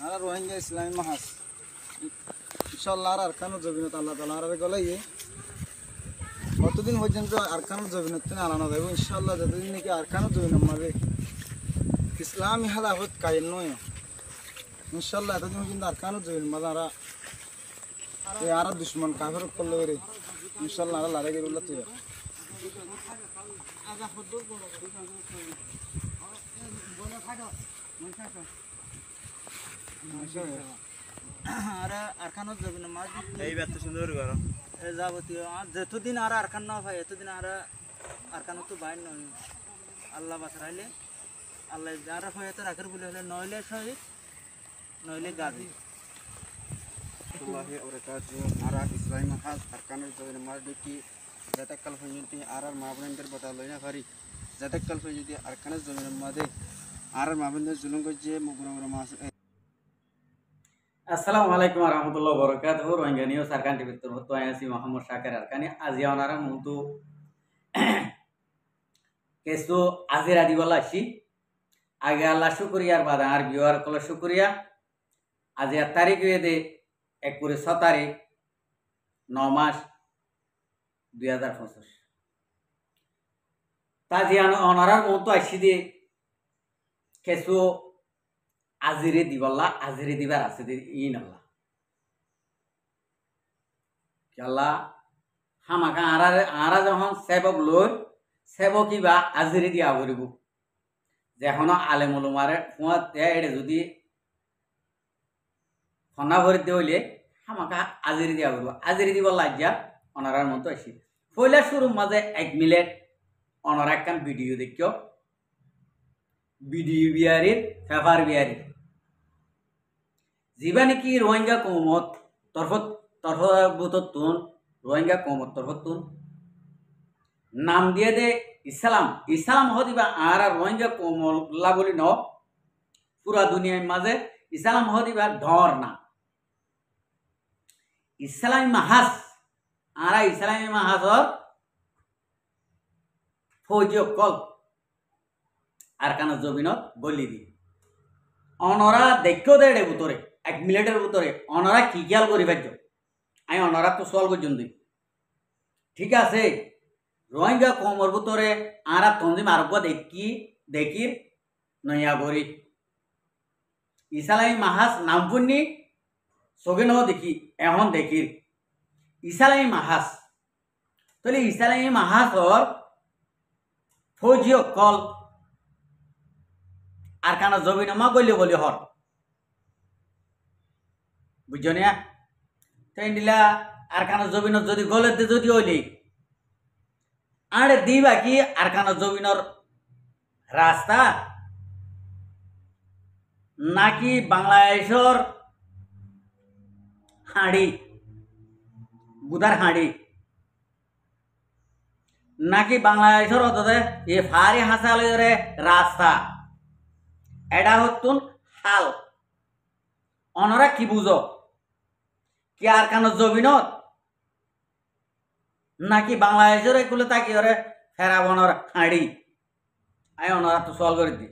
আর রোহিঙ্গা ইসলামী মাহাজ ইনশাল্লাহ আর আরকানুল জবিনত আল্লাহ তাআলা আর গলাইয়ে কতদিন পর্যন্ত আরকানুল জবিনত থেকে আলানো যাবে ইনশাল্লাহ যতদিন নাকি আরকানুল জবিনত মাঝে ইসলামী হালাফত কায়েম নয় ইনশাল্লাহ এতদিন পর্যন্ত আরকানুল জবিনত মাঝে আর দুশ্মন কাফের করলে রে ইনশাল্লাহ আর লড়াই করে উল্লাতে আর আরকানুল জবিনত মাঝে এই ব্যক্তি সুন্দর করো যাবতীয় আর যতদিন আর আরকান না হয় এতদিন আর আরকান তো বাইর নয় আল্লাহ বাঁচাইলে আল্লাহ যারা হয় তো রাখের বলে হলে নইলে শহীদ নইলে গাজী আর ইসলামী মাহাজ আরকানুল জবিন মারডি যতকাল পর্যন্ত আর মাহবুবের কথা লই না পারি যতকাল পর্যন্ত আরকানুল জবিন মাদে আর মাহবুবের জুলুম করছে মুগুরা মাস আসসালামু আলাইকুম warahmatullahi wabarakatuh Rohingya news Arakan টিভির তরফ থেকে আছি মোহাম্মদ শাকির আরকানি আজি ওনারা মুন্তু কেসু আজিরা দিবলা আসি আগে আল্লাহ শুকরিয়ার বাদ আর বিওয়ার কল শুকরিয়া আজি তারিখ দে 1 তারিখ 9 মাস 2025 তাজি ওনারা মুন্তু আসি দিয়ে কেসু আজিরে দিবাল্লা আজিরে দিবার আছে ইন আল্লাহ আল্লাহ হামাকা আরা যখন সেবক লই সেবক কিবা আজিরে দিয়া করিব যখন আলেমুলুমারে ফুয়া এড়ে যদি ফনা ভরি হইলে হামাকা আজিরে দিয়া করিব আজিরে দিবার লাগিয়া অনারার মতো আসি পয়লা শুরুর মাঝে 1 মিনিট অনারা একখান ভিডিও দেখিও ভিডিও বিয়ারির ফেভার বিয়ারির যিবা নাকি রোহিঙ্গা কৌমত তরফতুন রোহিঙ্গা কৌমত তরফতুন নাম দিয়ে দে ইসলাম হদিবা আর রোহিঙ্গা কৌমল্লা বলি ন পুরা দুনিয়ার মাঝে ইসলাম হদিবা ধর না ইসলামী মাহাজ আর ইসলামী মাহাজর ফৌজি কল আরকানুল জবিনত বলি দি অনরা দেখো দেড়ে ভিতরে 1 মিনিটের ভিতরে অনরা কি খেয়াল করি ভাজ্য আমি অনরা তো সল পর্যন্ত ঠিক আছে রোহিঙ্গা কমর ভিতরে আরা তঞ্জিম আরব দেখি নয়া করি ইসলামী মাহাজ নাম পুণ্যি সগে ন দেখি এখন দেখি ইসলামী মাহাজ তাহলে ইসলামী মাহাজর ফৌজি কল আরকানুল জবিনমা বলি হর বুঝছো না তাই দিলা আরকানুল জবিনত যদি গলেতে যদি হইলি আরে দিবা কি আরকানুল জবিনর রাস্তা নাকি বাংলাদেশর হাঁড়ি গুদার হাঁড়ি নাকি বাংলাদেশর অতদে এ ফারি হাসালে রাস্তা এটা হতুন হাল অনরা কি বুঝো কি আরকানুল জবিনত নাকি বাংলাদেশের এগুলো তাকি ওরে ফেরাবনর হাঁড়ি আই অনরা তো সল করে দি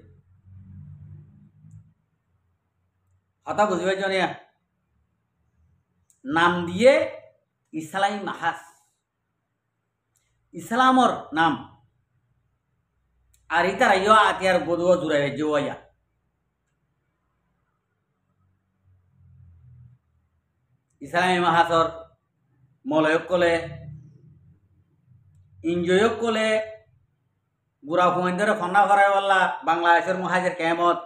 কথা বুঝবে জনিয়া নাম দিয়ে ইসলামী মাহাজ ইসলামর নাম আর ইতার ইয়া আতিয়ার বদুয়া জুড়াই জোয়া ইসলামী মাহাজর মলয়ক কলে ইঞ্জয়ক কলে গুড়া ফুমাইন্দর ফন্না করাই বললা বাংলাদেশের মহাজের কেমত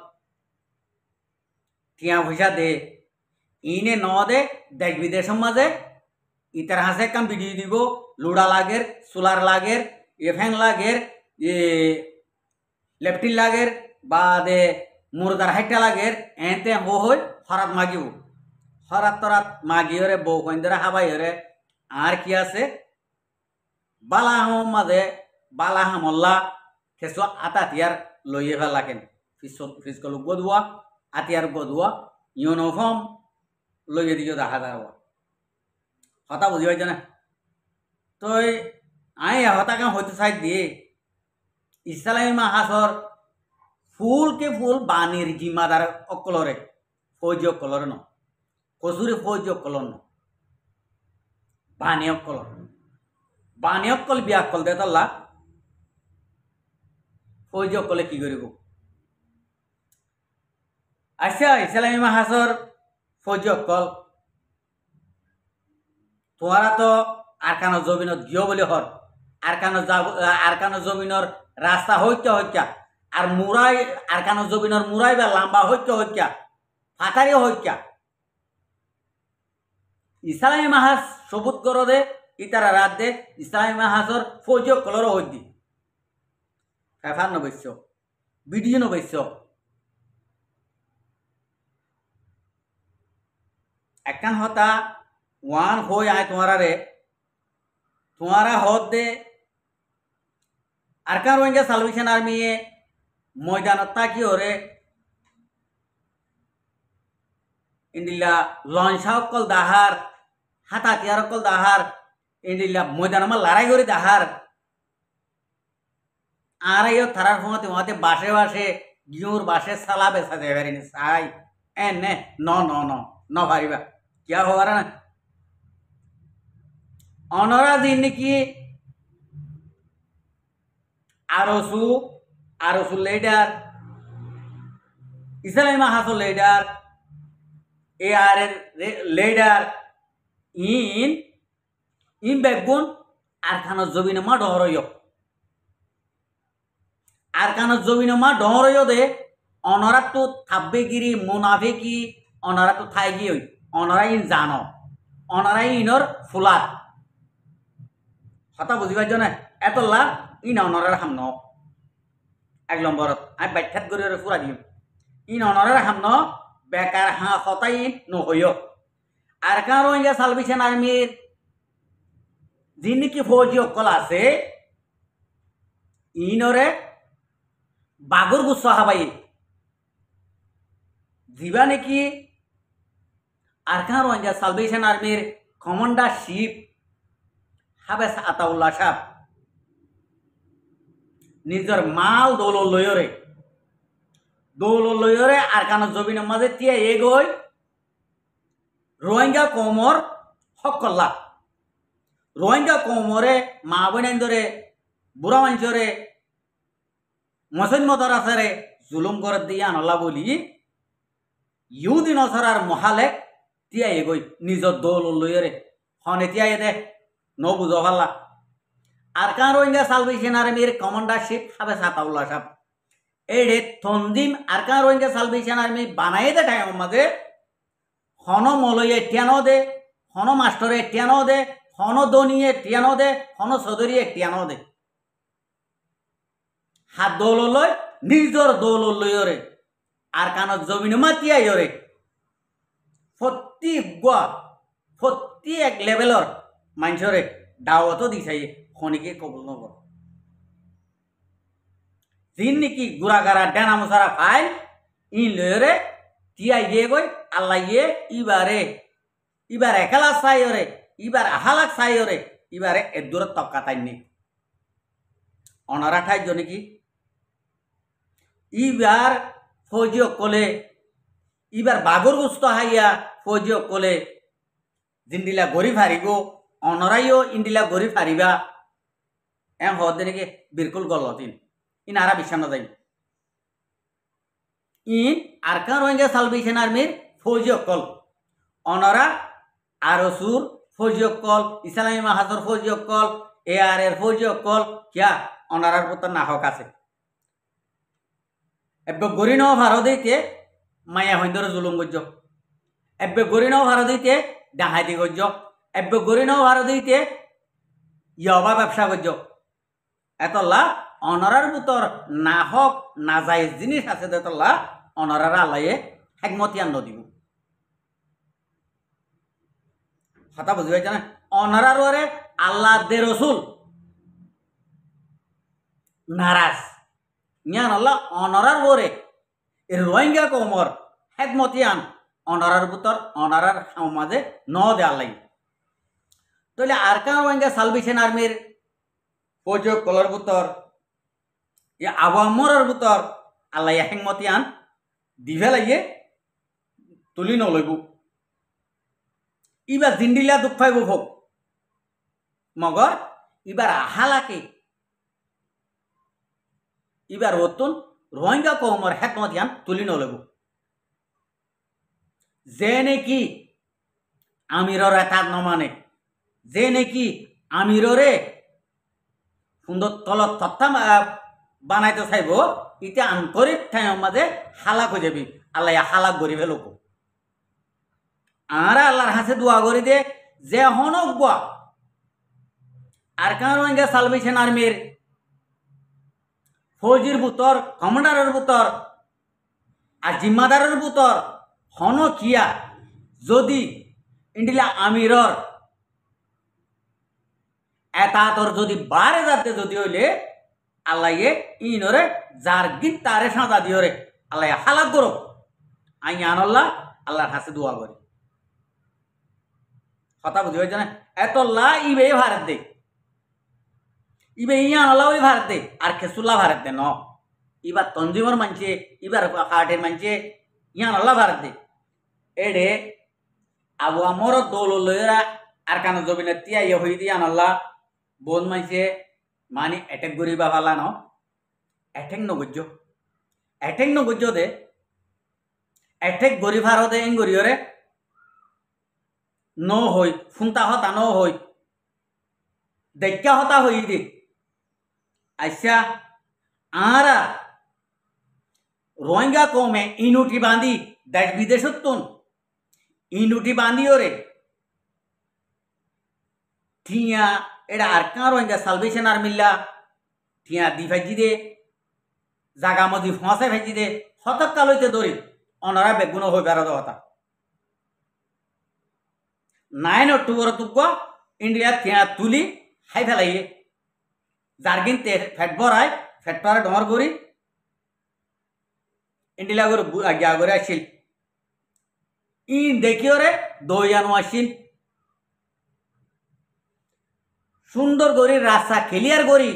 টিয়া পয়সা দে ইনে ন দে দেশ বিদেশের মাঝে ইতার হাসে কাম ভিডিও দিব লুড়া লাগের সোলার লাগের এফেন লাগের লেপটিন লাগের বা দে মুরদার হাইটা লাগের এতে হই হরাত মাগিব হরাত তরাত মাগিয়রে বউ কইন্দরে হাবাই হরে আর কি আছে বালাহাম মাঝে বালাহামল্লা খেসু আতাতিয়ার লইয়ে ফেলাকেন ফিসকলুক গদুয়া আতিয়ার গদুয়া ইউনিফর্ম লইয়ে দিও দেখা যায় হতা বুঝি পাইছ না তো আই হতা কাম হইতে চাই দিয়ে ইসলামী মাহাজর ফুল কে ফুল বাণীর জিম্মাদার অকলরে ফৌজি কলর ন কসুরি ফৌজি কলর ন বানিয়ক কলর বানিয়ক কল বিয়া কল দে তাল্লা ফৌজি কলে কি করিব আচ্ছা ইসলামী মাহাজর ফৌজি কল তোমারা তো আরকানো জমিনত গিয়ে বলে হর আরকানো জমিনর রাস্তা হইতে হইতা আর মুরাই আরকানো জমিনর মুরাই বা লম্বা হইতে হইতা ফাঁকারি হইতা ইসলামী মাহাজ সবুত করো দে ইতারা রাত দে ইসলামী মাহাজর ফৌজি কলর হইতি ফেফার নবৈশ্য ভিডিও নবৈশ্য একখান হতা ওয়ান হই আয় তোমারা হদ দে আরকান রোহিঙ্গা সালভেশন আর্মি ময়দানত তাকি ওরে ইন্দিল্লা লঞ্চা অকল দাহার হাতাতিয়ার অকল দাহার ইন্দিল্লা ময়দানমা লড়াই করে দাহার আর এই থারার ফোঁতে ওতে বাসে বাসে গিউর বাসে সালা বেসা দেবে সাই এ নে ন ন ন ন পারিবা क्या हो रहा ना অনরা দিন কি আরসু লিডার ইসলামী মাহাসো লিডার এ আর এর লিডার ইন বেগুন আরকানো জমিনে মা ডহরয় আরকানো জমিনে মা ডহরয় দে অনরা তো থাব্বেগিরি মুনাফিকি অনরা তো থাইগি হই অনরাই ইন জানো অনরাই ইনর ফুলার হতা বুঝিবার জন্য এত লাভ ইন অনরার হামন এক নম্বরত আমি ব্যাখ্যাত করে ফুরা দিম ইন অনরার হামন বেকার হা হতাই নহইয় আর কার রোহিঙ্গা সালভেশন আর্মির যিনি কি ফৌজি অকল আছে ইনরে বাগর গুচ্ছ হাবাই যিবা নাকি আরকান রোহিঙ্গা সালভেশন আর্মির কমান্ডারশিপ হাবেস আতাউল্লাহ সাহ নিজের মাল দৌল লয়রে আরকানো জমিনের মাঝে তিয়া এগোয় রোহিঙ্গা কমর হক করলা রোহিঙ্গা কমরে মা বোনেন ধরে বুড়া মানুষরে মুসলমান আছে জুলুম করে দিয়ে আনলা বলি ইউদি নসরার মহালেক তিয়া এগোই নিজের দৌল লইরে হনে তিয়া দে ন বুঝো ভাল্লা আরকান রোহিঙ্গা সালভেশন আর্মির কমান্ডারশিপ হাবে সাতাউল্লাহ সাহেব এডে তন্দিম আরকান রোহিঙ্গা সালভেশন আর্মি বানাই দে টাইম মাঝে হন মলয়ে টিয়ানো দে হন মাস্টরে টিয়ানো দে হন দনিয়ে টিয়ানো দে হন সদরিয়ে টিয়ানো দে হাত দৌল লয় নিজর দৌল লইরে আরকানের জমিন মাতিয়া ইরে প্রতি এক লেভেলর মানুষরে দাওয়াত দিছাই খনিকে কবুল নগর যিন নাকি গুড়াগাড়া ডেনা মশারা ফাইল ইন লয়রে টিয়াই দিয়ে গই আল্লাহ ইবার একালা চাইরে ইবার আহালাক চাইরে ইবারে এদূরে তক্কা তাইনি অনারা ঠাই নাকি ইবার ফৌজি কলে ইবার বাগর গুস্ত হাইয়া ফৌজি কলে জিন্দিলা গড়ি ফারিব অনরাইও ইন্দিলা গড়ি ফারিবা এম হদে নাকি বিলকুল গলতিন ইন আরা বিশ্বাস না যাই ইন আরকান রোহিঙ্গা সালভেশন আর্মির ফৌজি কল অনরা আরসুর ফৌজি কল ইসলামী মাহাজর ফৌজি কল AR এর ফৌজি কল কিয়া অনারার পুত্র নাহক আছে এবে গরিন ভারতীতে মায়া হইন্দর জুলুম গজ্জ এবে গরিন ভারতীতে ডাহাইতি গজ্জ এবে গরিন ভারতীতে ইয়বা ব্যবসা গজ্জ এতলা অনরার পুত্র নাহক নাজাইজ জিনিস আছে এতলা অনরার আল্লাহে হেকমতিয়ান নদিব কথা বুঝবে জানা অনরার ওরে আল্লাহ দে রসুল নারাজ জ্ঞান আল্লাহ অনরার ওরে রোহিঙ্গা কমর হেকমতিয়ান অনরার পুত্র অনরার মাঝে ন দে আল্লাহ তাহলে আরকান রোহিঙ্গা সালভেশন আর্মির ফৌজি কলর পুত্র আবহাওয়ার পুত্র আল্লাহ হেকমতিয়ান দিবে লাগিয়ে তুলি নলইব ইবার জিন্দিলা দুঃখ পাইব ভোগ মগর ইবার আহালাকে ইবার অতুন রোহিঙ্গা কৌমর হেকমত ইয়ান তুলি নলইব যে নাকি আমিরর এতাত নমানে যে নাকি আমিররে সুন্দর তলত তত্তা বানাইতে চাইব ইটা আন্তরিক ঠাইর মাঝে হালাক হয়ে যাবি আল্লাহ হালাক গরিবে লোক আর আল্লাহর হাসে দোয়া করি দে যে হনক আর কার রোহিঙ্গা সালভেশন আর্মির ফৌজির বুতর কমান্ডারের বুতর আর জিম্মাদারের বুতর হন কিয়া যদি ইন্ডিলা আমিরর এতাতর যদি বারে যাতে যদি হইলে আল্লাহ ইনরে যার গীত তারে সাজা দিওরে আল্লাহ হালাক করো আই আনল্লাহ আল্লাহর হাসে দোয়া করি কথা বুঝি হয়েছে না এত লা ইবে ভারত দে ইবে ইয়ান আল্লাহ ওই ভারত দে আর খেসুল্লা ভারত দে ন ইবার তঞ্জিমর মানছে ইবার হাটের মানছে ইয়ান আল্লাহ ভারত দে এডে আবু আমর দৌল লইরা আর কানো জমিনে তিয়া ইয়ে হই দিয়ে আল্লাহ বোন মানছে মানে অ্যাটেক করিবা ভালা ন অ্যাটেক নগজ্য দে অ্যাটেক গরি ভারতে এং গরিয়রে ন হই ফুন্তা হতা ন হই দেখা হতা হই দে আইসা আরা রোহিঙ্গা কমে ইনুটি বাঁধি দেশ বিদেশত ইনুটি বাঁধিওরে ঠিয়া এটা আর কাঁ রোহিঙ্গা সালভেশন আর্মিল্লা ঠিয়া দি ভাজি দে জাগা মজি ফসে ভাজি দে হতকাল হইতে ধরি অনারা বেগুন হই বেড়াদ হতা 9 অক্টোবর তুক ইন্ডিয়া ঠিয়া তুলি হাই ফেলাইয়ে জার্গিন তে ফেট বরাই ফেট পারে ডমর করি ইন্ডিয়া করে আজ্ঞা করে আসিল ইন দেখিওরে দইয়ানো আসিল সুন্দর করি রাস্তা ক্লিয়ার করি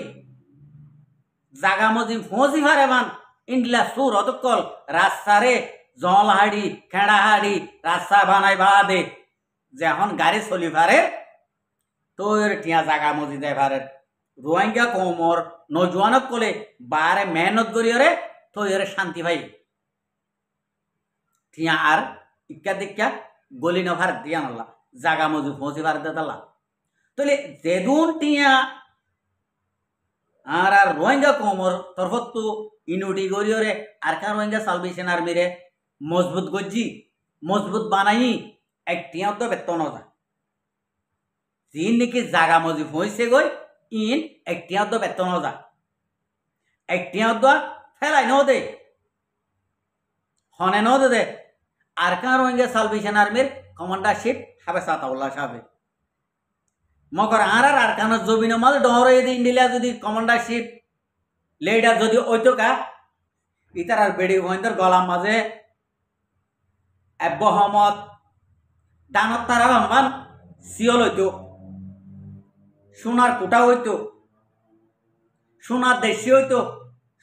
জাগা মজি ফসি ফারে মান ইন্ডিয়া সুর অতকল রাস্তারে জলহাড়ি খেড়াহাড়ি রাস্তা বানাই ভাড়া দে যখন গাড়ি চলি ফারে তো টিয়া জাগা মজি দেয় ফারে রোহিঙ্গা কমর নজওয়ানক কলে বারে মেহনত করিওরে তো এর শান্তি ভাই টিয়া আর ইক্কা দিক্কা গলি না ভার দিয়া নাল্লা জাগা মজি ফসি ফারে দেতাল্লা তাহলে যেদুন টিয়া আর রোহিঙ্গা কমর তরফত ইনুটি গরিয়রে আর কার রোহিঙ্গা সালভেশন আর্মিরে মজবুত গজ্জি মজবুত বানাই এক টিয়া তো বেতন যা যিন নাকি জাগা মজি হয়েছে গই ইন এক টিয়া তো বেতন যা এক টিয়া তো ফেলাই ন দে হনে ন দে আর কার রোহিঙ্গা সালভেশন আর্মির কমান্ডারশিপ হাবে সাতাউল্লাহ সাহেব মগর আর কানো জমিন মাঝে ডরে ইন্ডিয়া যদি কমান্ডারশিপ লেডার যদি ওইতকা ইতার আর বেড়ি ভয়ন্তর গলার মাঝে এবহমত ডানত তারা বাম্বান সিওল হইতো সোনার কুটা হইতো সোনার দেশি হইতো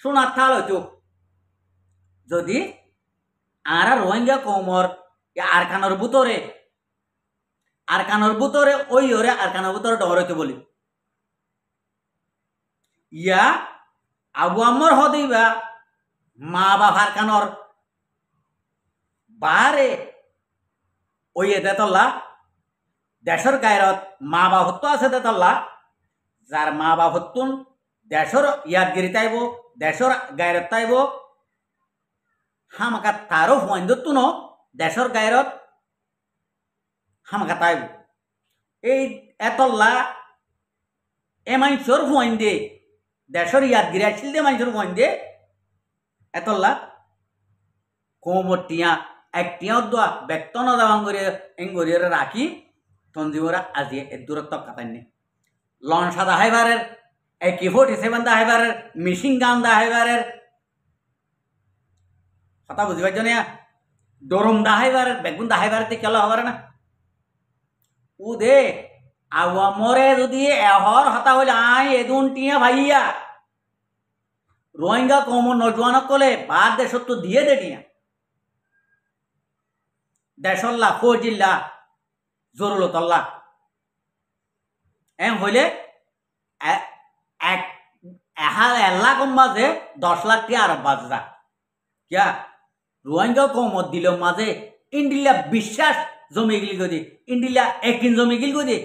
সোনার থাল হইতো যদি আর রোহিঙ্গা কমর আরকানোর ভিতরে ওই ওরে আরকানোর ভিতরে ডর হইতে বলি ইয়া আবু আম্মর হদিবা মা বাবা আরকানোর বারে ওই দেতল্লা দেশর গায়রত মা বাবা আছে দেতল্লা যার মা বাবা হতুন দেশর ইয়াদগিরি তাইব দেশর গায়রত তাইব হামাকা তারও হুয়াইন্দু ন দেশর গায়রত হামাকা তাইব এই এতল্লা এ মানুষের হুয়াইন দে দেশর ইয়াদগিরি আসছিল দে মানুষের হুয়াইন দে এতল্লা কোমর টিয়া এক টিয়াও দোয়া বেতন দাবাং করে এঙ্গরিয়ে রাখি তঞ্জিবরা আজি এ দূরত্ব কাটাইনি লন সাদা হাইবারের AK-47 দা হাইবারের মেশিন গান দা হাইবারের কথা বুঝি পাইছ না ডরম দা হাইবারের বেগুন দা হাইবারেতে কেলা হবার না ও দে আওয়ামরে যদি এহর হতা হইলে আই এদুন টিয়া ভাইয়া রোহিঙ্গা কমন নজওয়ানক কলে বাদ দেশত তো দিয়ে দে টিয়া দেশল্লা ফৌজিল্লা জরুলতল্লা এম হইলে এক এলা কম মাঝে 10 লাখ টিয়া আরব বাজরা কিয়া রোহিঙ্গা কমত দিল মাঝে ইন্ডিলা বিশ্বাস জমি গিল গদি ইন্ডিলা একদিন জমি গিল গদি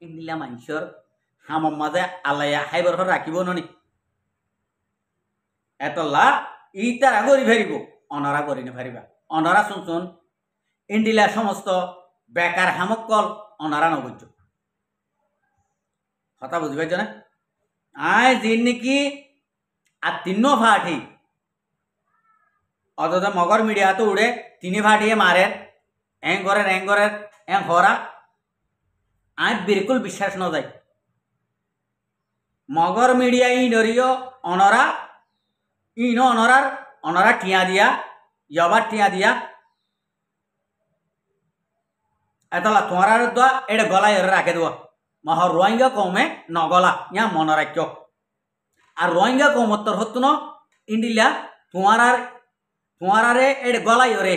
ইন্ডিলা মানুষের হামর মাঝে আলাইয়া হাইবার ঘর রাখিব ননি এতলা ইতারা করি ফেরিব অনরা করি না ফেরিবা অনরা শুনছুন ইন্ডিলা সমস্ত বেকার হামকল অনরা নগজ্য কথা বুঝি পাইছ না আয় যিন নাকি আর 3 ফাটি অথচ মগর মিডিয়া তো উড়ে 3 ফাটিয়ে মারে এং করের এং হরা আয় বিলকুল বিশ্বাস ন যায় মগর মিডিয়া ইনরিও অনরা ইনো অনরা টিয়া দিয়া ইয়াবার টিয়া দিয়া এতলা তোমার দোয়া এটা গলায় রাখে দেওয়া মহ রোহিঙ্গা কমে নগলা ইয়া মনে রাখ্য আর রোহিঙ্গা কমত্তর হতো ন ইন্ডিলা তোমারে এটা গলাই রে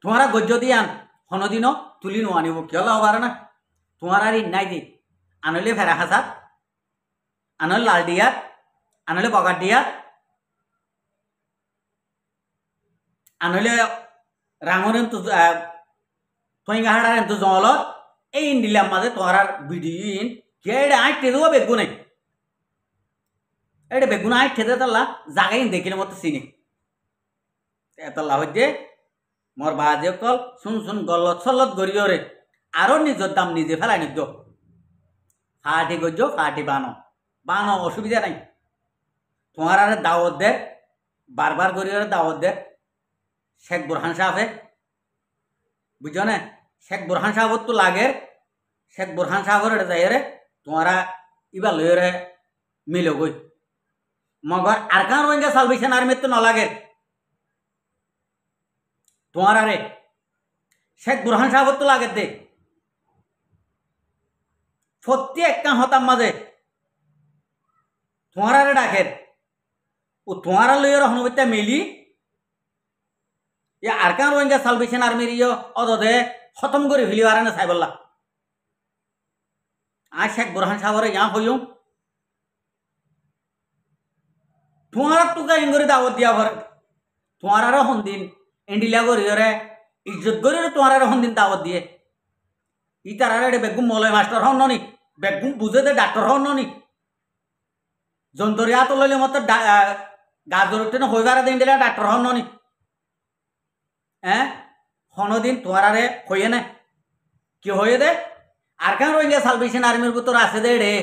তোমারা গজ্য দিয়ান হনদিন তুলি নোয়ানিব কিয় হবার না তোমার আর নাই দি আনলে ফেরা হাসাত আনলে লাল ডিয়ার আনলে বগার ডিয়ার আনলে রাঙর থইঙ্গাহাড়ার এত জলত এই ইন্ডিলার মাঝে তোমার বিডিন কেড়ে আঁটতে দেবো বেগুনে এটা বেগুন আঁটতে দে তাল্লা জাগাই দেখিলে মতো চিনি এতলা হচ্ছে মোর বাজে কল শুন গলত সলত গড়িও রে আরো নিজের দাম নিজে ফেলাই নিজ ফাটি গজ্য ফাটি বানো অসুবিধা নাই তোমার আর দাওয়াত দে বারবার গড়িও দাওয়াত দে শেখ বুরহান সাহেবে বুঝছো না শেখ বুরহান সাহেব তো লাগে শেখ বুরহান সাহেবের যাই রে তোমারা ইবার লই রে মিল গই মগর আর কান রোহিঙ্গা সালভেশন আর্মি তো নলাগে তোমার রে শেখ বুরহান সাহেব তো লাগে দে প্রত্যেক কান হতাম মাঝে তোমার রে ডাকের ও তোমার লই হনুবিতা মিলি আর কান রোহিঙ্গা সালভেশন আর্মির অদে খতম করে ফেলি আর না সাইবল্লা আর শেখ বুরহান সাহেবের ইয়া হইম তোমার টুকা ইঙ্গরে দাওয়াত দিয়া ভরে তোমার আরো হন্দিন এন্ডিলা গরিয়রে ইজ্জত গরিয়রে তোমার আরো হন্দিন দাওয়াত দিয়ে ইতারা বেগুম মলয় মাস্টার হন ননি বেগুম বুঝে দে ডাক্তার হন ননি যন্ত্রিয়া তো লইলে মতো গাজর উঠে হইবার দিন দিলে ডাক্তার হন ননি হ্যাঁ হনদিন তোমার আরে হইয়ে না কি হয়ে দে আর কেন রোহিঙ্গা সালভেশন আর্মির ভিতর আছে দে রে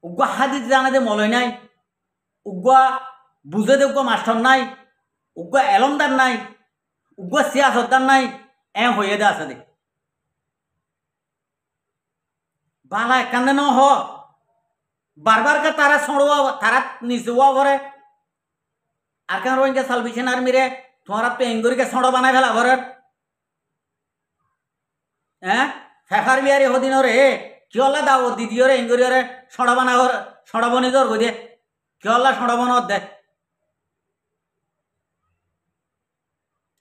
উগ্র হাদিস জানে দে মলয় নাই উগ্র বুঝে দে উগ্র মাস্টার নাই উগ্র এলমদার নাই উগ্র সিয়াসতদার নাই হয়ে দে আছে দে বালা একান্দে ন হ বারবার কে তারা ছড়োয়া তারা নিচুয়া ভরে আর কেন রোহিঙ্গা সালভেশন আর্মিরে তোমার তো এঙ্গুরিকে ছড় বানাই ফেলা ঘরের হ্যাঁ ফেফার বিয়ারি হদিন রে কি হল্লা দাও দিদিও রে এঙ্গুরি রে ছড় বানা ঘর ছড় বনি দর গো দে কি হল্লা ছড় বন দে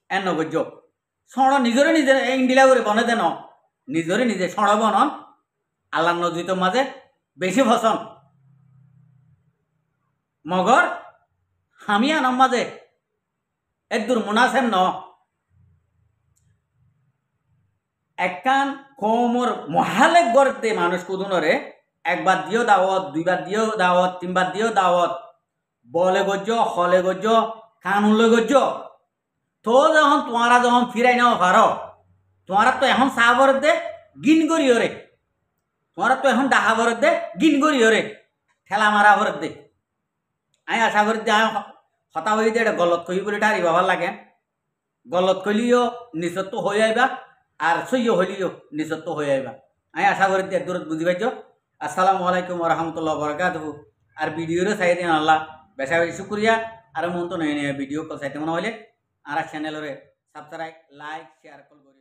এন নগজ্য ছড় নিজরে নিজে ইন্ডিলা করে বনে দেন নিজরে নিজে ছড় বনন আল্লাহ নজিত মাঝে বেশি ফসন মগর হামিয়া নম মাঝে একদূর মুনাসেন ন একখান কমর মহালেক গড়তে মানুষ কুদুনরে একবার দিও দাওয়াত দুইবার দিও দাওয়াত তিনবার দিও দাওয়াত বলে গজ্য হলে গজ্য কানুলে গজ্য তো যখন তোমারা যখন ফিরাই নাও পারো তোমারা তো এখন চা ভরত দে গিন করিও রে তোমারা তো এখন ডাহা ভরত দে গিন করিও রে ঠেলা মারা ভরত দে আমি আশা করি যে হতা হয়ে এটা গলত কই বলে ডারি বাবার লাগে গলত কইলিও নিচত্ব হয়ে আইবা আর সইও হইলিও নিচত্ব হয়ে আইবা আমি আশা করি যে দূরত বুঝি পাইছ আসসালামু আলাইকুম রহমতুল্লাহ বরকাতুহু আর ভিডিওরে চাই দিন আল্লাহ বেশা বেশি শুক্রিয়া আর মন তো নেই ভিডিও চাইতে মনে হলে আর চ্যানেলরে সাবস্ক্রাইব লাইক শেয়ার করব।